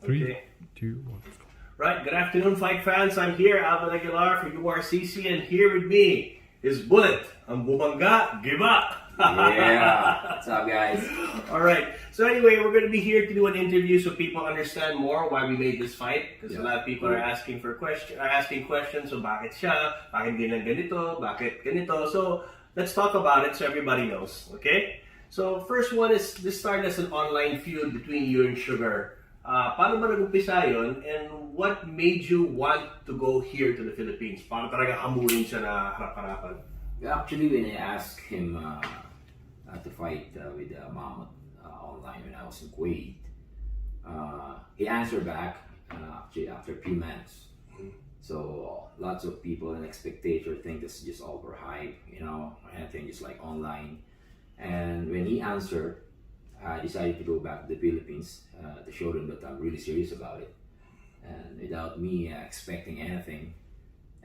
Three, Okay. 2, 1. Right, good afternoon, fight fans. I'm here, Alvin Aguilar for Urcc, and here with me is Bullet, ang bumangga, give up. Yeah, what's up, guys? All right, so anyway, we're going to be here to do an interview so people understand more why we made this fight. Because a lot of people are asking questions. So bakit siya? Bakit hindi lang ganito? Bakit ganito? So let's talk about it so everybody knows. Okay. So first one is this started as an online feud between you and Sugar. Paano ba nag-umpisa yun? And what made you want to go here to the Philippines? Paano talaga hamulin siya na harap-harapan? Actually, when I asked him to fight with Mahmoud online when I was in Kuwait, he answered back actually after a few months. So lots of people and spectators think this is just overhype, anything just like online. And when he answered, I decided to go back to the Philippines to show them that I'm really serious about it. And without me expecting anything.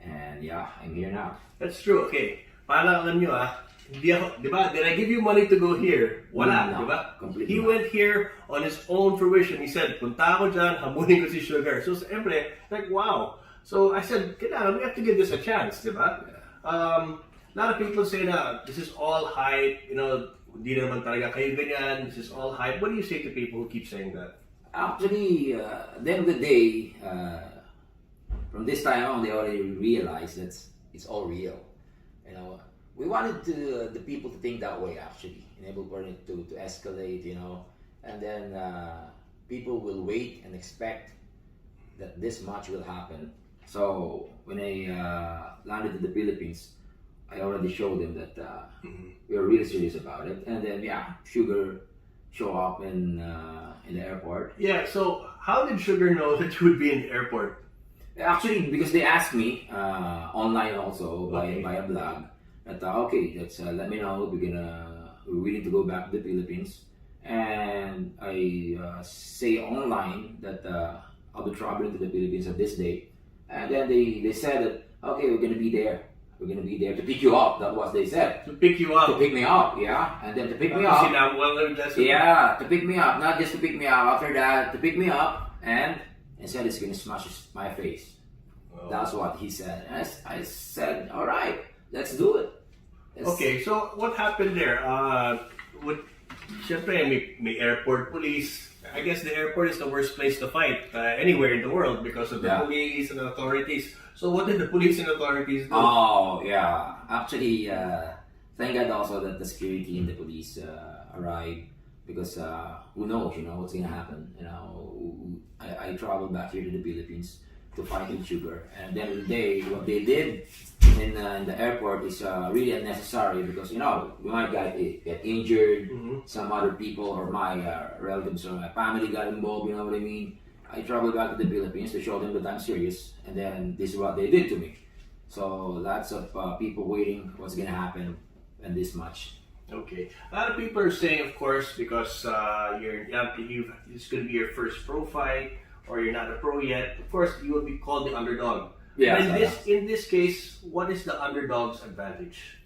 And yeah, I'm here now. That's true, okay. Para alam nyo hindi ako, di ba, did I give you money to go here? Wala, No, di ba? completely He not. went here on his own fruition. He said, punta ako dyan, hamunin ko si Sugar. So, siyempre, like, wow. So, I said, kailangan, we have to give this a chance, di ba? A lot of people say na, this is all hype, hindi naman talaga kayo ganyan, this is all hype. What do you say to people who keep saying that? Actually, at the end of the day, from this time on, they already realized that it's all real. We wanted the people to think that way, actually, enable for it to escalate, and then people will wait and expect that this much will happen. So when I landed in the Philippines, I already showed them that we are really serious about it, and then Sugar show up in the airport. Yeah, so how did Sugar know that you would be in the airport? Actually, because they asked me online also by a blog that okay, let's let me know we're willing to go back to the Philippines, and I say online that I'll be traveling to the Philippines at this date, and then they said that okay, we're gonna be there. We're gonna be there to pick you up. That's what they said. To pick you up. To pick me up, yeah, and then to pick me up. Yeah, to pick me up, not just to pick me up. After that, to pick me up, and said it's gonna smash my face. Oh. That's what he said. And I said, all right, let's do it. Okay, so what happened there? Siyempre, may airport police. I guess the airport is the worst place to fight anywhere in the world because of the police and the authorities. So what did the police and authorities do? Oh, yeah. Actually, thank God also that the security and the police arrived because who knows, what's going to happen. I traveled back here to the Philippines to fight with Sugar. And then the day, what they did in the airport is really unnecessary because, we might get injured. Some other people or my relatives or my family got involved, you know what I mean? I traveled back to the Philippines to show them that I'm serious, and then this is what they did to me. So lots of people waiting what's gonna happen and this much. Okay, a lot of people are saying, of course, because it's going to be your first pro fight, or you're not a pro yet. Of course, you will be called the underdog. Yeah. But in this case, what is the underdog's advantage?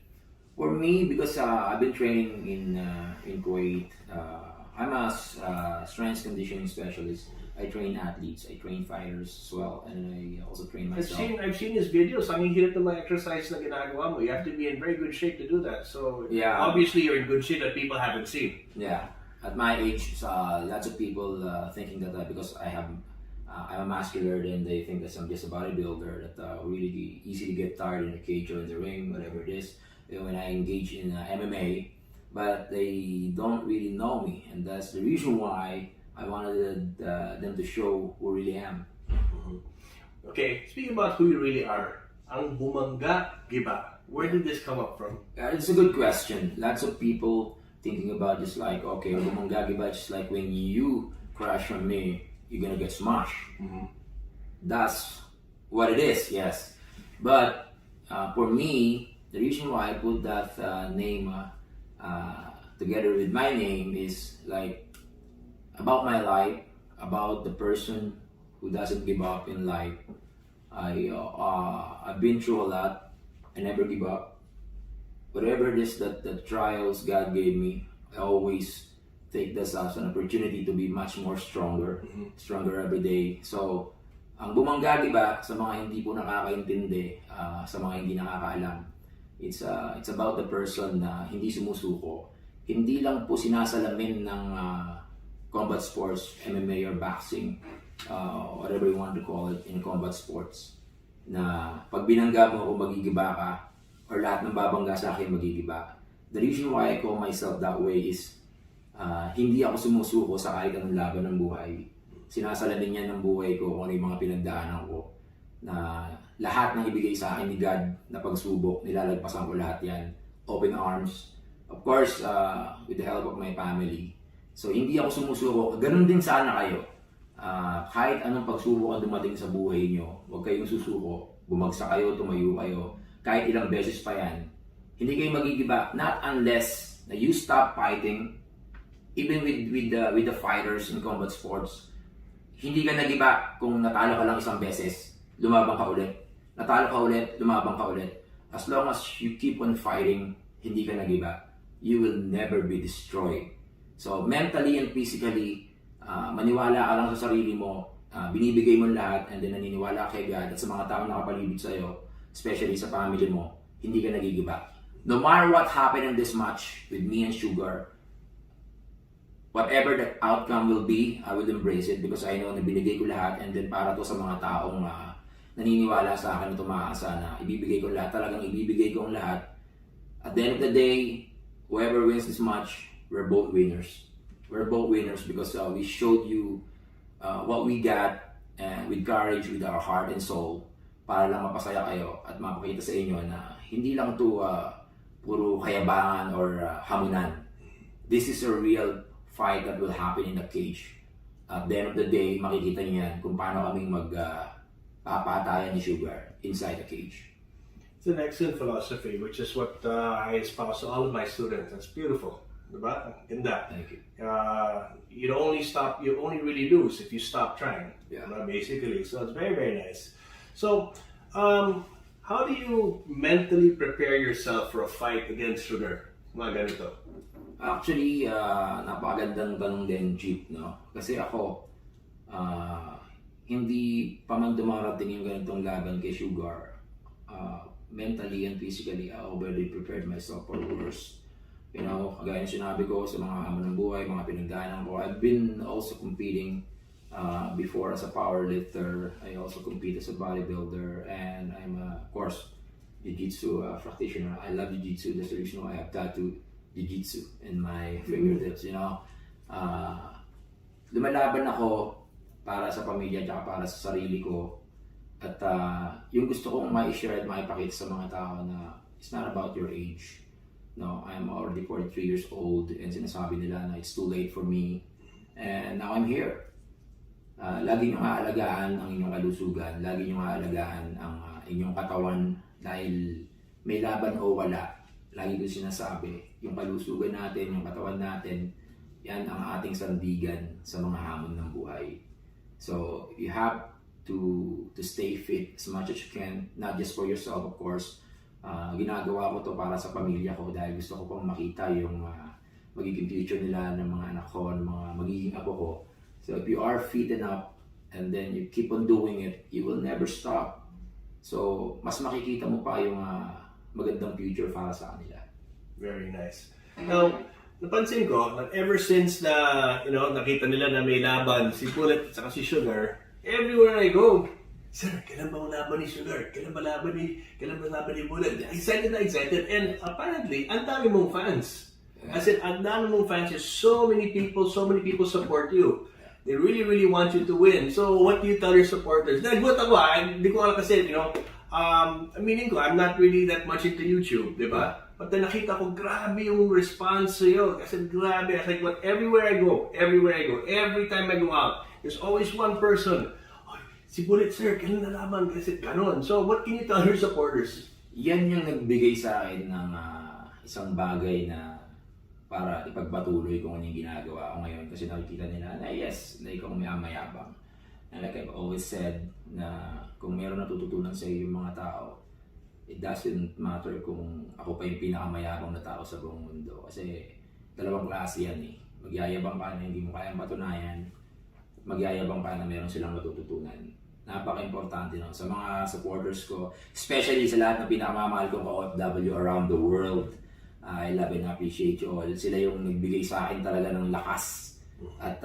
For me, because I've been training in Kuwait, I'm a strength conditioning specialist. I train athletes, I train fighters as well, and I also train myself. I've seen his videos. Ang hirap ng mga exercise na ginagawa mo. You have to be in very good shape to do that. So obviously you're in good shape that people haven't seen. Yeah, at my age, lots of people thinking that because I'm a muscular, then they think that I'm just a bodybuilder that really easy to get tired in the cage or in the ring, whatever it is. When I engage in MMA, but they don't really know me, and that's the reason why I wanted them to show who I really am. Okay, speaking about who you really are, ang bumangga giba. Where did this come up from? It's a good question. Lots of people thinking about just like, okay, bumangga giba, just like when you crash on me, you're gonna get smashed. That's what it is, yes. But for me, the reason why I put that name together with my name is like about my life, about the person who doesn't give up in life. I've been through a lot. I never give up. Whatever it is that the trials God gave me, I always take this as an opportunity to be much more stronger every day. So, ang bumangga, di ba, sa mga hindi po nakakaintindi, sa mga hindi nakakaalam, it's about the person na hindi sumusuko. Hindi lang po sinasalamin ng combat sports, MMA or boxing, whatever you want to call it in combat sports, na pag binangga mo ako magigiba ka, or lahat ng babangga sa akin magigiba. The reason why I call myself that way is hindi ako sumusuko sa kahit anong laban ng buhay. Sinasalamin niya ng buhay ko kung ano yung mga pinagdaanan ko, na lahat ng ibigay sa akin ni God na pagsubok, nilalagpasan ko lahat yan. Open arms. Of course, with the help of my family. So, hindi ako sumusuko. Ganun din sana kayo. Kahit anong pagsubok ang dumating sa buhay nyo, huwag kayong susuko. Bumagsak kayo, tumayo kayo. Kahit ilang beses pa yan. Hindi kayo magigiba. Not unless na you stop fighting. Even with the fighters in combat sports, hindi ka nagiba kung natalo ka lang isang beses, lumabang ka ulit. Natalo ka ulit, lumabang ka ulit. As long as you keep on fighting, hindi ka nagiba, you will never be destroyed. So mentally and physically, maniwala ka lang sa sarili mo, binibigay mo lahat, and then naniniwala kay God at sa mga taong nakapaligid sa'yo, especially sa family mo, hindi ka nagigiba. No matter what happened in this match with me and Sugar, whatever the outcome will be, I will embrace it because I know na binigay ko lahat, and then para to sa mga taong naniniwala sa akin na tumaasa na ibibigay ko lahat, talagang ibibigay ko ang lahat. At the end of the day, whoever wins this match, we're both winners. We're both winners because we showed you what we got, and with courage, with our heart and soul, para lang mapasaya kayo at mapakita sa inyo na hindi lang to puro kayabangan or hamunan. This is a real fight that will happen in the cage. At the end of the day, makikita niyo yan kung paano kaming papatayan ni Sugar inside the cage. It's an excellent philosophy, which is what I espouse to all of my students. That's beautiful, diba? Ganda. Thank you. You only really lose if you stop trying. Yeah. Diba? Basically, so it's very, very nice. So, how do you mentally prepare yourself for a fight against Sugar? Mga ganito. Actually, napakagandang tanong din, Jeep, no? Kasi ako, hindi pa man dumarating yung ganitong laban kay Sugar, mentally and physically, I already prepared myself for worse. You know, kagaya ng sinabi ko sa mga hamon ng buhay, mga pinagdaanan ko, I've been also competing before as a powerlifter. I also compete as a bodybuilder, and I'm, of course, jiu-jitsu practitioner. I love jiu-jitsu. That's the reason why I have tattooed jiu-jitsu in my fingertips, you know. Lumalaban ako para sa pamilya at para sa sarili ko. At yung gusto kong ma-share at maipakita sa mga tao na it's not about your age. No, I'm already 43 years old, and sinasabi nila na it's too late for me. And now I'm here. Lagi nyo aalagaan ang inyong kalusugan. Lagi nyo aalagaan ang inyong katawan dahil may laban o wala. Lagi ko sinasabi, yung kalusugan natin, yung katawan natin, yan ang ating sandigan sa mga hamon ng buhay. So, you have to stay fit as much as you can, not just for yourself, of course. Ginagawa ko to para sa pamilya ko dahil gusto ko pang makita yung magiging future nila ng mga anak ko, ng mga magiging apo ko. So, if you are fit enough and then you keep on doing it, you will never stop. So, mas makikita mo pa yung magandang future para sa kanila. Very nice. Now, napansin ko that ever since na, nakita nila na may laban si Bullet at saka si Sugar, everywhere I go, sir, kailan ba laban ni Sugar? Kailan ba laban ni Bullet? Excited na excited. And apparently, ang dami mong fans. As in, ang dami mong fans. So many people support you. They really, really want you to win. So, what do you tell your supporters? Nagulat ako, hindi ko alam kasi, meaning ko, I'm not really that much into YouTube, di ba? But then nakita ko, grabe yung response sa'yo. Kasi grabe, I like, everywhere I go, every time I go out, there's always one person, si Bullet, sir, kailan nalaman? Kasi ganon. So, what can you tell your supporters? Yan yung nagbigay sa akin ng isang bagay na para ipagpatuloy kung ano yung ginagawa ko ngayon. Kasi nakikita nila na yes, na ikaw may mayabang. And like I've always said, na kung meron natututunan sa iyo yung mga tao, it doesn't matter kung ako pa yung pinakamayabang na tao sa buong mundo. Kasi dalawang klase yan eh. Magyayabang ka na hindi mo kayang patunayan. Magyayabang ka na meron silang matututunan. Napaka-importante nun sa mga supporters ko, especially sa lahat ng pinakamamahal kong ka-OFW around the world. I love and appreciate you all. Sila yung nagbigay sa akin talaga ng lakas at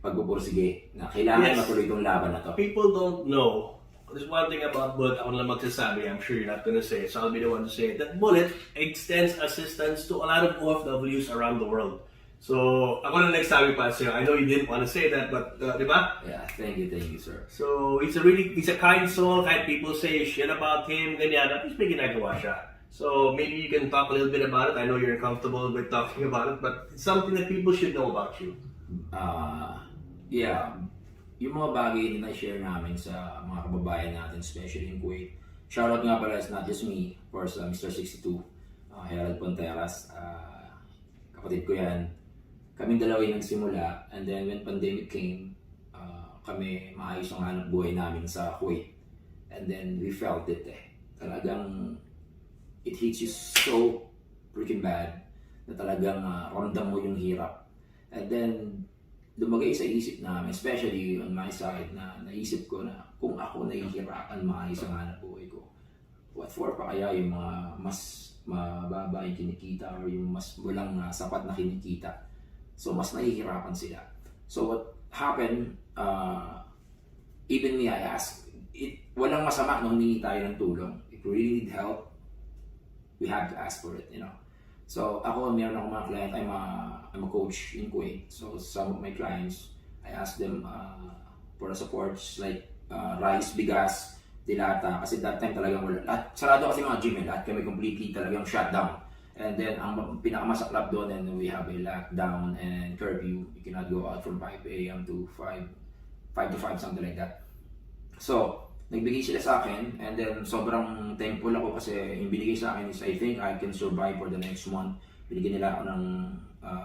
pagpupursige na kailangan matuloy itong laban na to. People don't know. There's one thing about Bullet ako lang magsasabi, I'm sure you're not gonna say it, so I'll be the one to say it, that Bullet extends assistance to a lot of OFWs around the world. So, ako na nagsabi pa sa'yo. I know you didn't want to say that, but, di ba? Yeah, thank you, sir. So, he's a kind soul, kahit people say shit about him, ganyan, at least may ginagawa siya. So, maybe you can talk a little bit about it. I know you're uncomfortable with talking about it, but it's something that people should know about you. Yeah, yung mga bagay na share namin sa mga kababayan natin, especially in Kuwait. Shoutout nga pala, it's not just me, of course, Mr. 62, Herald Ponteras, kapatid ko yan. Kaming dalawa yung nagsimula, and then when pandemic came, kami maayos ang hanap buhay namin sa Kuwait. And then we felt it Talagang it hits you so freaking bad na talagang ramdam mo yung hirap. And then lumagay sa isip namin, especially on my side, na naisip ko na kung ako nahihirapan maayos ang hanap buhay ko, what for pa kaya yung mga mas mababa yung kinikita or yung mas walang sapat na kinikita. So mas nahihirapan sila. So what happened, even me, I asked, walang masama nung humingi tayo ng tulong. If we really need help, we have to ask for it, So ako, meron akong mga client, I'm a coach in Kuwait. So some of my clients, I ask them for the supports like rice, bigas, dilata. Kasi that time talagang wala. Sarado kasi mga gym, lahat kami completely talagang shutdown. And then ang pinakamasaklap doon, and we have a lockdown and curfew. You cannot go out from 5 a.m. to 5 to 5, something like that. So nagbigay sila sa akin, and then sobrang thankful ako kasi yung binigay sa akin is I think I can survive for the next month. Binigyan nila ako ng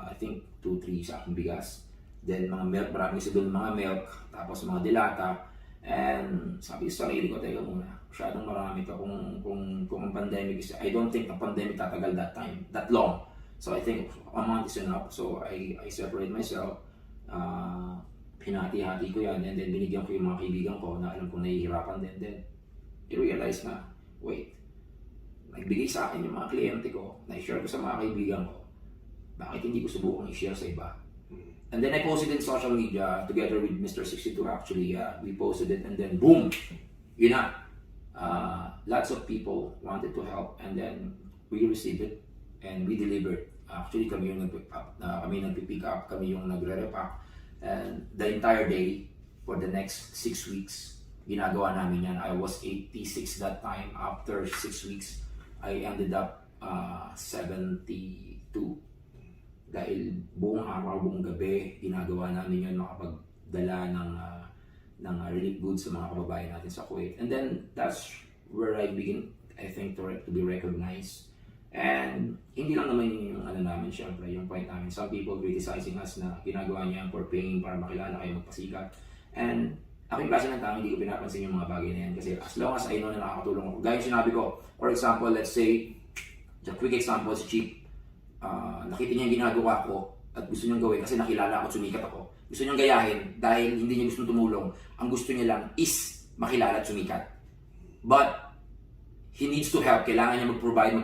I think 2-3 sa aking bigas. Then mga milk, marami kasi doon mga milk, tapos mga dilata. And sabi sa sarili ko, teka muna, masyadong marami to kung ang pandemic is, I don't think ang pandemic tatagal that long. So I think a month is enough. So I separate myself. Hinati-hati ko yan, and then binigyan ko yung mga kaibigan ko na alam kong nahihirapan din. Then i-realize na, wait, nagbigay sa akin yung mga kliyente ko, na-share ko sa mga kaibigan ko, bakit hindi ko subukang i-share sa iba? And then I posted in social media together with Mr. 62 actually. We posted it, and then boom, yun na. Lots of people wanted to help, and then we received it and we delivered. Actually kami yung nagpipick up, kami yung nagre-repack. And the entire day for the next 6 weeks, ginagawa namin yan. I was 86 that time. After 6 weeks, I ended up 72. Dahil buong araw, buong gabi, ginagawa namin yun, makapagdala ng relief goods sa mga kababayan natin sa Kuwait. And then that's where I begin, I think, to be recognized. And hindi lang naman yung namin, syempre, yung point namin. Some people criticizing us na ginagawa niya for paying para makilala kayo, magpasikat. And ako yung klase ng tao, hindi ko pinapansin yung mga bagay na yan. Kasi as long as I know na nakakatulong ako. Gaya yung sinabi ko, for example, let's say, the quick example, si Chief, nakita niya yung ginagawa ko at gusto niyang gawin kasi nakilala ako at sumikat ako. Gusto niyang gayahin dahil hindi niya gusto tumulong. Ang gusto niya lang is makilala at sumikat. But he needs to help. Kailangan niya mag-provide.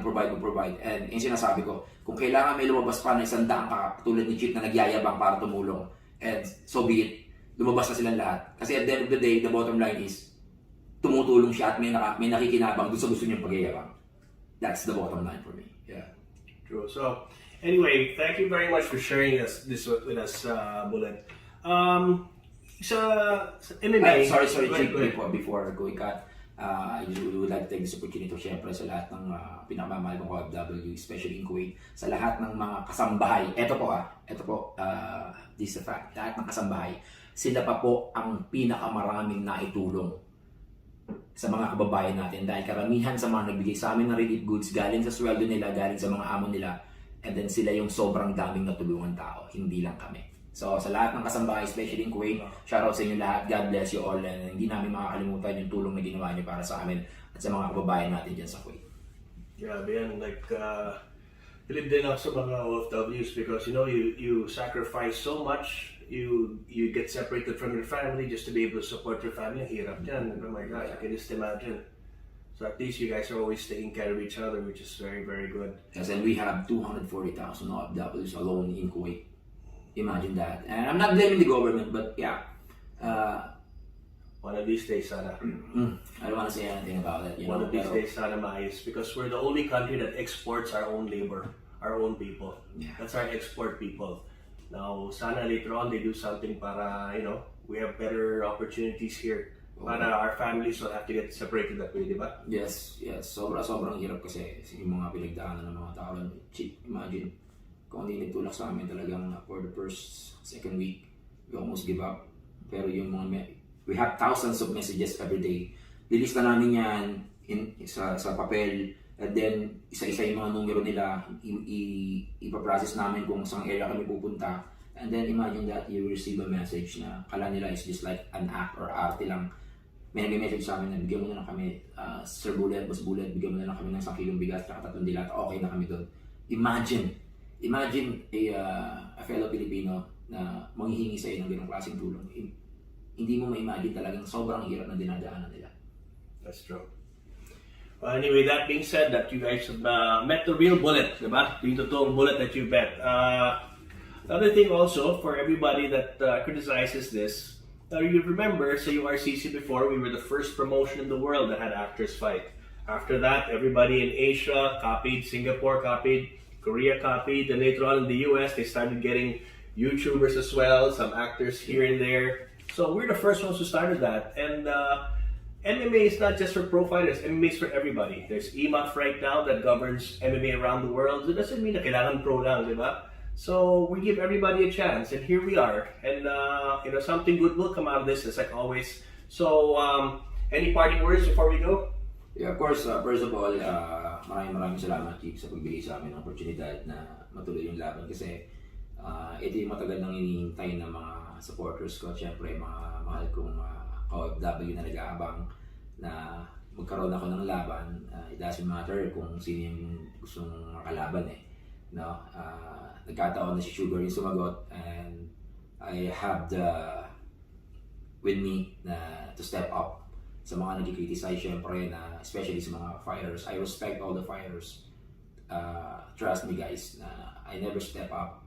And yung sinasabi ko, kung kailangan may lumabas pa na 100 katulad ni Chief na nagyayabang para tumulong, and so be it, lumabas na silang lahat. Kasi at the end of the day, the bottom line is, tumutulong siya at may nakikinabang doon sa gusto niyang pagyayabang. That's the bottom line for me. Yeah. True. So, anyway, thank you very much for sharing this with us, Bullet. Sa MMA... Sorry, Chief, before going cut. I would like to take this opportunity to syempre sa lahat ng pinakamamahal kong OFW, especially in Kuwait, sa lahat ng mga kasambahay. Ito po, this is a fact, lahat ng kasambahay, sila pa po ang pinakamaraming naitulong sa mga kababayan natin dahil karamihan sa mga nagbigay sa amin ng relief goods galing sa sweldo nila, galing sa mga amo nila, and then sila yung sobrang daming natulungan tao, hindi lang kami. So sa lahat ng kasambahay, especially in Kuwait, shoutout sa inyo lahat. God bless you all, and hindi namin makakalimutan yung tulong na ginawa niyo para sa amin at sa mga kababayan natin dyan sa Kuwait. Grabe yan. Like, Bilib din ako sa mga OFWs because you sacrifice so much, you get separated from your family just to be able to support your family. Hirap yan. Oh my gosh, I can just imagine. So at least you guys are always taking care of each other, which is very, very good. Yes, and we have 240,000 OFWs alone in Kuwait. Imagine that. And I'm not blaming the government, but yeah. One of these days, sana. I don't want to say anything about it. One of these days, sana maayos. Because we're the only country that exports our own labor, our own people. Yeah. That's our export people. Now, sana later on they do something para, we have better opportunities here. Para our families will have to get separated that way, di ba? Yes. Sobrang hirap kasi yung mga pinagdaanan ng mga tao. Imagine, kung hindi nagtulak sa amin talagang for the first, second week, we almost give up. Pero yung mga we have thousands of messages every day. Lilista namin yan sa papel, and then isa-isa yung mga numero nila, ipaprocess namin kung saan area kami pupunta. And then imagine that you receive a message na kala nila is just like an act or arte lang. May nag-message sa amin na bigyan mo na lang kami, Sir Bullet, Boss Bullet, bigyan mo na lang kami ng 1 kilong bigas at 3 dilat, okay na kami doon. Imagine a fellow Filipino na manghihingi sa iyo ng ganong klaseng tulong. Hindi mo ma-imagine talagang sobrang hirap na dinadaanan nila. That's true. Well, anyway, that being said, that you guys have met the real bullet, diba? Yung totoong bullet that you bet. Another thing also, for everybody that criticizes this, you remember sa Urcc before, we were the first promotion in the world that had actors fight. After that, everybody in Asia copied, Singapore copied, Korea copied, and later on in the US, they started getting YouTubers as well, some actors here and there. So we're the first ones who started that, and MMA is not just for pro fighters. MMA is for everybody. There's EMAF right now that governs MMA around the world. It doesn't mean na kailangan pro lang, di ba? So we give everybody a chance, and here we are. And something good will come out of this, as like always. So any parting words before we go? Yeah, of course. First of all, maraming salamat, Chief, sa pagbigay sa amin ng oportunidad na matuloy yung laban kasi ito yung matagal nang hinihintay ng mga supporters ko, syempre mga mahal kong OFW na nag-aabang na magkaroon ako ng laban. It doesn't matter kung sino yung gustong makalaban nagkataon na si Sugar yung sumagot, and I have with me na to step up sa mga nag-criticize, syempre na especially sa mga fighters. I respect all the fighters. Trust me guys, na I never step up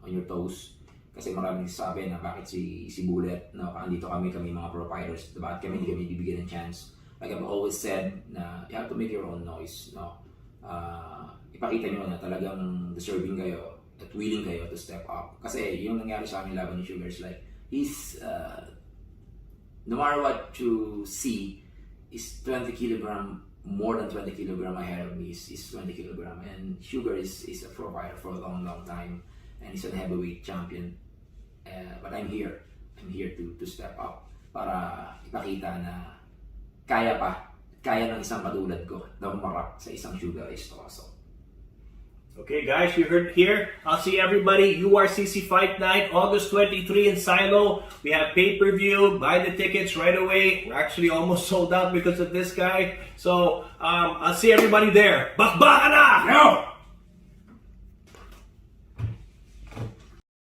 on your toes. Kasi maraming sabi na bakit si Bullet, andito kami mga pro fighters, bakit kami hindi kami bibigyan ng chance. Like I've always said, na you have to make your own noise. Ipakita nyo na talagang deserving kayo at willing kayo to step up. Kasi yung nangyari sa amin laban ni Sugar is like, he's, no matter what you see, is 20 kilogram, more than 20 kilogram ahead of me is 20 kilogram. And Sugar is a pro fighter for a long time. And he's a heavyweight champion. But I'm here to step up para ipakita na kaya ng isang katulad ko na umarap sa isang Sugar Estroso. Okay guys, you heard it here. I'll see everybody. Urcc Fight Night, August 23 in Silo. We have pay-per-view. Buy the tickets right away. We're actually almost sold out because of this guy. So, I'll see everybody there. Bakbaka na! No!